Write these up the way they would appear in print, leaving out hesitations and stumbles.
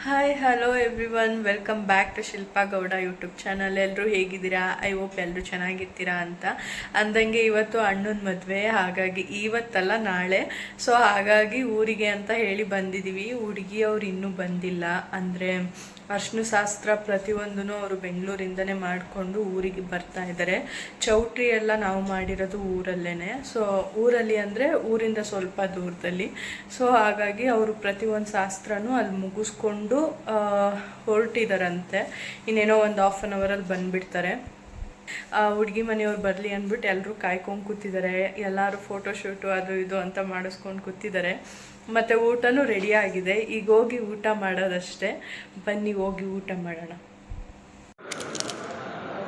Hi hello everyone welcome back to Shilpa Gowda YouTube channel. ಎಲ್ಲರೂ ಹೇಗಿದ್ದೀರಾ? I hope ಎಲ್ಲರೂ ಚೆನ್ನಾಗಿರ್ತೀರಾ ಅಂತ ಅಂದಂಗೆ ಇವತ್ತು ಅಣ್ಣನ ಮದುವೆ, ಹಾಗಾಗಿ ಇವತ್ತಲ್ಲ ನಾಳೆ. ಸೊ ಹಾಗಾಗಿ ಊರಿಗೆ ಅಂತ ಹೇಳಿ ಬಂದಿದ್ದೀವಿ. ಹುಡುಗಿಯವ್ರು ಇನ್ನೂ ಬಂದಿಲ್ಲ. ಅಂದರೆ ಅರ್ಶಿನ ಶಾಸ್ತ್ರ ಪ್ರತಿಯೊಂದೂ ಅವರು ಬೆಂಗಳೂರಿಂದನೇ ಮಾಡಿಕೊಂಡು ಊರಿಗೆ ಬರ್ತಾ ಇದ್ದಾರೆ. ಚೌಟ್ರಿ ಎಲ್ಲ ನಾವು ಮಾಡಿರೋದು ಊರಲ್ಲೇ. ಸೊ ಊರಲ್ಲಿ ಅಂದರೆ ಊರಿಂದ ಸ್ವಲ್ಪ ದೂರದಲ್ಲಿ. ಸೊ ಹಾಗಾಗಿ ಅವರು ಪ್ರತಿಯೊಂದು ಶಾಸ್ತ್ರನೂ ಅಲ್ಲಿ ಮುಗಿಸ್ಕೊಂಡು ಹೊರಟಿದ್ದಾರಂತೆ. ಇನ್ನೇನೋ ಒಂದು ಹಾಫ್ ಆನ್ ಅವರಲ್ಲಿ ಬಂದುಬಿಡ್ತಾರೆ. ಹುಡುಗಿ ಮನೆಯವ್ರು ಬರಲಿ ಅಂದ್ಬಿಟ್ಟು ಎಲ್ಲರೂ ಕಾಯ್ಕೊಂಡು ಕೂತಿದ್ದಾರೆ. ಎಲ್ಲರೂ ಫೋಟೋಶೂಟು ಅದು ಇದು ಅಂತ ಮಾಡಿಸ್ಕೊಂಡು ಕೂತಿದ್ದಾರೆ. ಮತ್ತು ಊಟನೂ ರೆಡಿ ಆಗಿದೆ. ಈಗ ಹೋಗಿ ಊಟ ಮಾಡೋದಷ್ಟೇ. ಬನ್ನಿ ಹೋಗಿ ಊಟ ಮಾಡೋಣ.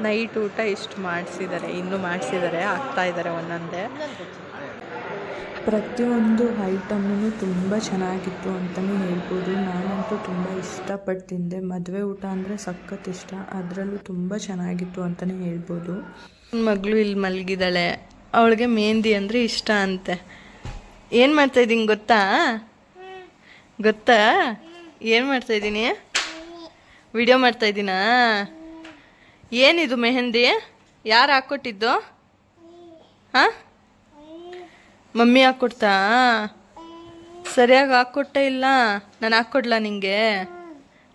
ನೈಟ್ ಊಟ ಇಷ್ಟು ಮಾಡಿಸಿದ್ದಾರೆ, ಇನ್ನೂ ಮಾಡಿಸಿದ್ದಾರೆ, ಆಗ್ತಾಯಿದ್ದಾರೆ ಒಂದೊಂದೇ. ಪ್ರತಿಯೊಂದು ಐಟಮೂ ತುಂಬ ಚೆನ್ನಾಗಿತ್ತು ಅಂತಲೇ ಹೇಳ್ಬೋದು. ನಾನಂತೂ ತುಂಬ ಇಷ್ಟಪಟ್ಟು ತಿಂದೆ. ಮದುವೆ ಊಟ ಅಂದರೆ ಸಖತ್ ಇಷ್ಟ, ಅದರಲ್ಲೂ ತುಂಬ ಚೆನ್ನಾಗಿತ್ತು ಅಂತಲೇ ಹೇಳ್ಬೋದು. ಮಗಳು ಇಲ್ಲಿ ಮಲಗಿದ್ದಾಳೆ. ಅವಳಿಗೆ ಮೆಹಂದಿ ಅಂದರೆ ಇಷ್ಟ ಅಂತೆ. ಏನು ಮಾಡ್ತಾಯಿದ್ದೀನಿ ಗೊತ್ತಾ? ಏನು ಮಾಡ್ತಾಯಿದ್ದೀನಿ? ವಿಡಿಯೋ ಮಾಡ್ತಾಯಿದ್ದೀನಾ? ಏನಿದು ಮೆಹಂದಿ? ಯಾರು ಹಾಕ್ಕೊಟ್ಟಿದ್ದು? ಹಾಂ, ಮಮ್ಮಿ ಹಾಕ್ಕೊಡ್ತಾ? ಸರಿಯಾಗಿ ಹಾಕ್ಕೊಟ್ಟೇ ಇಲ್ಲ. ನಾನು ಹಾಕ್ಕೊಡ್ಲಾ ನಿಂಗೆ?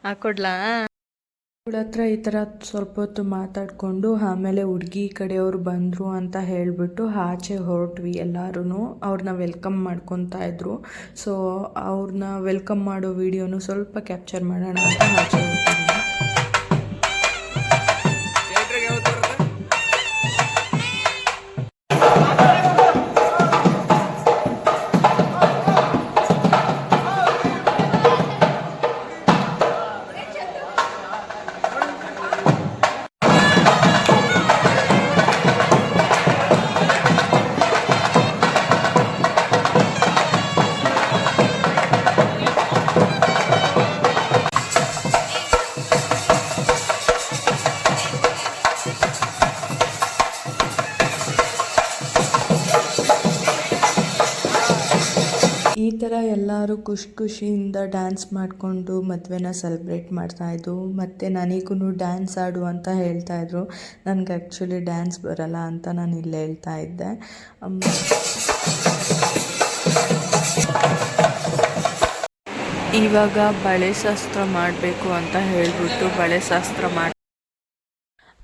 ಹಾಕ್ಕೊಡ್ಲಾ? ಅವಳ ಹತ್ರ ಈ ಥರ ಸ್ವಲ್ಪ ಹೊತ್ತು ಮಾತಾಡಿಕೊಂಡು ಆಮೇಲೆ ಹುಡುಗಿ ಕಡೆಯವರು ಬಂದರು ಅಂತ ಹೇಳಿಬಿಟ್ಟು ಆಚೆ ಹೊರಟ್ವಿ ಎಲ್ಲರೂ. ಅವ್ರನ್ನ ವೆಲ್ಕಮ್ ಮಾಡ್ಕೊತಾ ಇದ್ರು. ಸೊ ಅವ್ರನ್ನ ವೆಲ್ಕಮ್ ಮಾಡೋ ವಿಡಿಯೋನು ಸ್ವಲ್ಪ ಕ್ಯಾಪ್ಚರ್ ಮಾಡೋಣ ಅಂತ ಆಚೆ ಹೊರಟಿದ್ವಿ. ಈ ಥರ ಎಲ್ಲರೂ ಖುಷಿಯಿಂದ ಡ್ಯಾನ್ಸ್ ಮಾಡಿಕೊಂಡು ಮದುವೆನ ಸೆಲೆಬ್ರೇಟ್ ಮಾಡ್ತಾಯಿದ್ರು. ಮತ್ತು ನನಗೂ ಡ್ಯಾನ್ಸ್ ಆಡು ಅಂತ ಹೇಳ್ತಾಯಿದ್ರು. ನನಗೆ ಆ್ಯಕ್ಚುಲಿ ಡ್ಯಾನ್ಸ್ ಬರಲ್ಲ ಅಂತ ನಾನು ಇಲ್ಲೇ ಹೇಳ್ತಾ ಇದ್ದೆ. ಇವಾಗ ಬಳೆ ಶಾಸ್ತ್ರ ಮಾಡಬೇಕು ಅಂತ ಹೇಳಿಬಿಟ್ಟು ಬಳೆ ಶಾಸ್ತ್ರ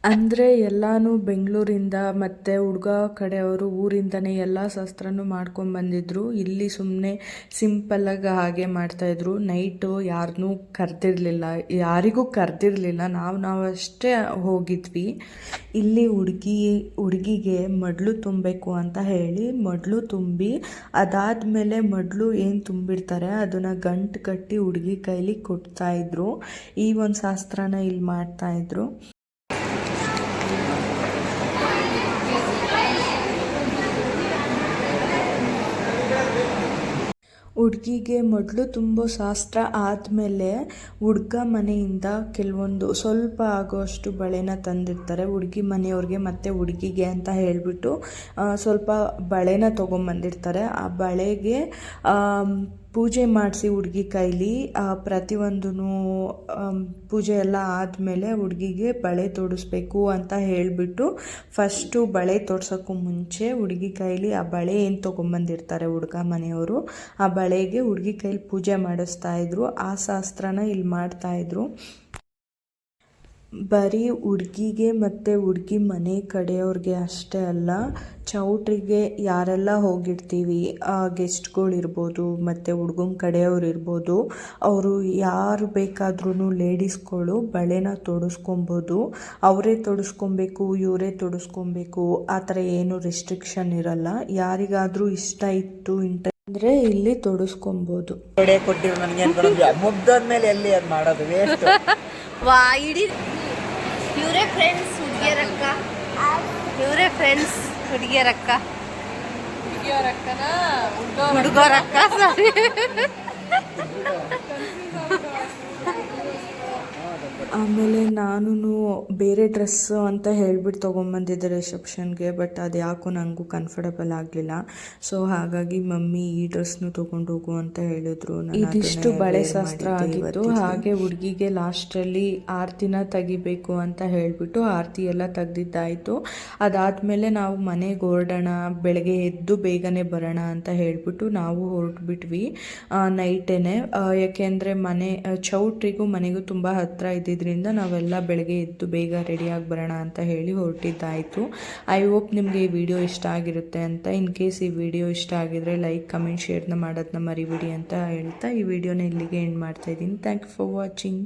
ಅಂದರೆ ಎಲ್ಲನೂ ಬೆಂಗಳೂರಿಂದ ಮತ್ತು ಹುಡುಗ ಕಡೆಯವರು ಊರಿಂದನೇ ಎಲ್ಲ ಶಾಸ್ತ್ರನೂ ಮಾಡ್ಕೊಂಬಂದಿದ್ರು. ಇಲ್ಲಿ ಸುಮ್ಮನೆ ಸಿಂಪಲ್ಲಾಗಿ ಹಾಗೆ ಮಾಡ್ತಾಯಿದ್ರು. ನೈಟು ಯಾರನ್ನೂ ಯಾರಿಗೂ ಕರೆದಿರಲಿಲ್ಲ. ನಾವಷ್ಟೇ ಹೋಗಿದ್ವಿ. ಇಲ್ಲಿ ಹುಡುಗಿಗೆ ಮಡ್ಲು ತುಂಬಬೇಕು ಅಂತ ಹೇಳಿ ಮಡ್ಲು ತುಂಬಿ, ಅದಾದಮೇಲೆ ಮಡ್ಲು ಏನು ತುಂಬಿರ್ತಾರೆ ಅದನ್ನು ಗಂಟು ಕಟ್ಟಿ ಹುಡುಗಿ ಕೈಲಿ ಕೊಡ್ತಾಯಿದ್ರು. ಈ ಒಂದು ಶಾಸ್ತ್ರನ ಇಲ್ಲಿ ಮಾಡ್ತಾಯಿದ್ರು. ಹುಡುಗಿಗೆ ಮೊದಲು ತುಂಬೋ ಶಾಸ್ತ್ರ ಆದಮೇಲೆ ಹುಡುಗ ಮನೆಯಿಂದ ಕೆಲವೊಂದು ಸ್ವಲ್ಪ ಆಗೋಷ್ಟು ಬಳೆನ ತಂದಿರ್ತಾರೆ ಹುಡುಗಿ ಮನೆಯವ್ರಿಗೆ ಮತ್ತು ಹುಡುಗಿಗೆ ಅಂತ ಹೇಳಿಬಿಟ್ಟು. ಸ್ವಲ್ಪ ಬಳೆನ ತೊಗೊಂಬಂದಿರ್ತಾರೆ. ಆ ಬಳೆಗೆ ಪೂಜೆ ಮಾಡಿಸಿ ಹುಡುಗಿ ಕೈಲಿ ಪ್ರತಿಯೊಂದೂ ಪೂಜೆ ಎಲ್ಲ ಆದಮೇಲೆ ಹುಡುಗಿಗೆ ಬಳೆ ತೊಡಿಸ್ಬೇಕು ಅಂತ ಹೇಳಿಬಿಟ್ಟು ಫಸ್ಟು ಬಳೆ ತೊಡ್ಸೋಕ್ಕೂ ಮುಂಚೆ ಹುಡುಗಿ ಕೈಲಿ ಆ ಬಳೆ ಏನು ತೊಗೊಂಬಂದಿರ್ತಾರೆ ಹುಡುಗ ಮನೆಯವರು, ಆ ಬಳೆಗೆ ಹುಡುಗಿ ಕೈಲಿ ಪೂಜೆ ಮಾಡಿಸ್ತಾಯಿದ್ರು. ಆ ಶಾಸ್ತ್ರನ ಇಲ್ಲಿ ಮಾಡ್ತಾಯಿದ್ರು. ಬರೀ ಹುಡುಗಿಗೆ ಮತ್ತು ಹುಡುಗಿ ಮನೆ ಕಡೆಯವ್ರಿಗೆ ಅಷ್ಟೇ ಅಲ್ಲ, ಚೌಟ್ರಿಗೆ ಯಾರೆಲ್ಲ ಹೋಗಿರ್ತೀವಿ ಗೆಸ್ಟ್ಗಳಿರ್ಬೋದು ಮತ್ತು ಹುಡುಗನ ಕಡೆಯವ್ರು ಇರ್ಬೋದು, ಅವರು ಯಾರು ಬೇಕಾದ್ರೂ ಲೇಡೀಸ್ಗಳು ಬಳೆನ ತೊಡಿಸ್ಕೊಬೋದು. ಅವರೇ ತೊಡಿಸ್ಕೊಬೇಕು, ಇವರೇ ತೊಡಿಸ್ಕೊಬೇಕು, ಆ ಥರ ಏನು ರೆಸ್ಟ್ರಿಕ್ಷನ್ ಇರಲ್ಲ. ಯಾರಿಗಾದರೂ ಇಷ್ಟ ಇತ್ತು ಅಂದರೆ ಇಲ್ಲಿ ತೊಡಿಸ್ಕೊಬೋದು. ಕೊಟ್ಟಿರೋ ನನಗೇನು ಬರೋದು, ಮುಗ್ದಾದ್ಮೇಲೆ ಎಲ್ಲಿ ಅದು ಮಾಡೋದು ವೇಸ್ಟ್. ಇಡೀ ಇವರೇ ಫ್ರೆಂಡ್ಸ್ ಹುಡುಗಿಯರಕ್ಕ, ಇವರೇ ಫ್ರೆಂಡ್ಸ್ ಹುಡುಗಿಯರಕ್ಕ, ಹುಡುಗರಕ್ಕ ಸಾರಿ. ಆಮೇಲೆ ನಾನು ಬೇರೆ ಡ್ರೆಸ್ಸು ಅಂತ ಹೇಳ್ಬಿಟ್ಟು ತೊಗೊಂಬಂದಿದ್ದೆ ರಿಸೆಪ್ಷನ್ಗೆ, ಬಟ್ ಅದು ಯಾಕೋ ನನಗೂ ಕಂಫರ್ಟಬಲ್ ಆಗಲಿಲ್ಲ. ಸೊ ಹಾಗಾಗಿ ಮಮ್ಮಿ ಈ ಡ್ರೆಸ್ನು ತೊಗೊಂಡು ಹೋಗು ಅಂತ ಹೇಳಿದ್ರು. ಇದಿಷ್ಟು ಬಳೆ ಶಾಸ್ತ್ರ ಆಗಿತ್ತು. ಹಾಗೆ ಹುಡುಗಿಗೆ ಲಾಸ್ಟಲ್ಲಿ ಆರತಿನ ತೆಗಿಬೇಕು ಅಂತ ಹೇಳಿಬಿಟ್ಟು ಆರತಿ ಎಲ್ಲ ತೆಗ್ದಿದ್ದಾಯಿತು. ಅದಾದಮೇಲೆ ನಾವು ಮನೆಗೆ ಹೊರಡೋಣ, ಬೆಳಗ್ಗೆ ಎದ್ದು ಬೇಗನೆ ಬರೋಣ ಅಂತ ಹೇಳಿಬಿಟ್ಟು ನಾವು ಹೊರಟ್ಬಿಟ್ವಿ ನೈಟೇನೆ. ಯಾಕೆಂದರೆ ಮನೆ ಚೌಟ್ರಿಗೂ ಮನೆಗೂ ತುಂಬ ಹತ್ತಿರ ಇದ್ದಿದ್ದರಿಂದ ನಾವೆಲ್ಲ ಬೆಳಗ್ಗೆ ಎದ್ದು ಬೇಗ ರೆಡಿಯಾಗಿ ಬರೋಣ ಅಂತ ಹೇಳಿ ಹೊರಟಿದ್ದಾಯಿತು. ಐ ಹೋಪ್ ನಿಮಗೆ ಈ ವಿಡಿಯೋ ಇಷ್ಟ ಆಗಿರುತ್ತೆ ಅಂತ. ಇನ್ ಕೇಸ್ ಈ ವಿಡಿಯೋ ಇಷ್ಟ ಆಗಿದ್ರೆ ಲೈಕ್, ಕಮೆಂಟ್, ಶೇರ್ನ ಮಾಡೋದನ್ನ ಮರಿಬೇಡಿ ಅಂತ ಹೇಳ್ತಾ ಈ ವಿಡಿಯೋನ ಇಲ್ಲಿಗೆ ಎಂಡ್ ಮಾಡ್ತಾಯಿದ್ದೀನಿ. Thank you for watching.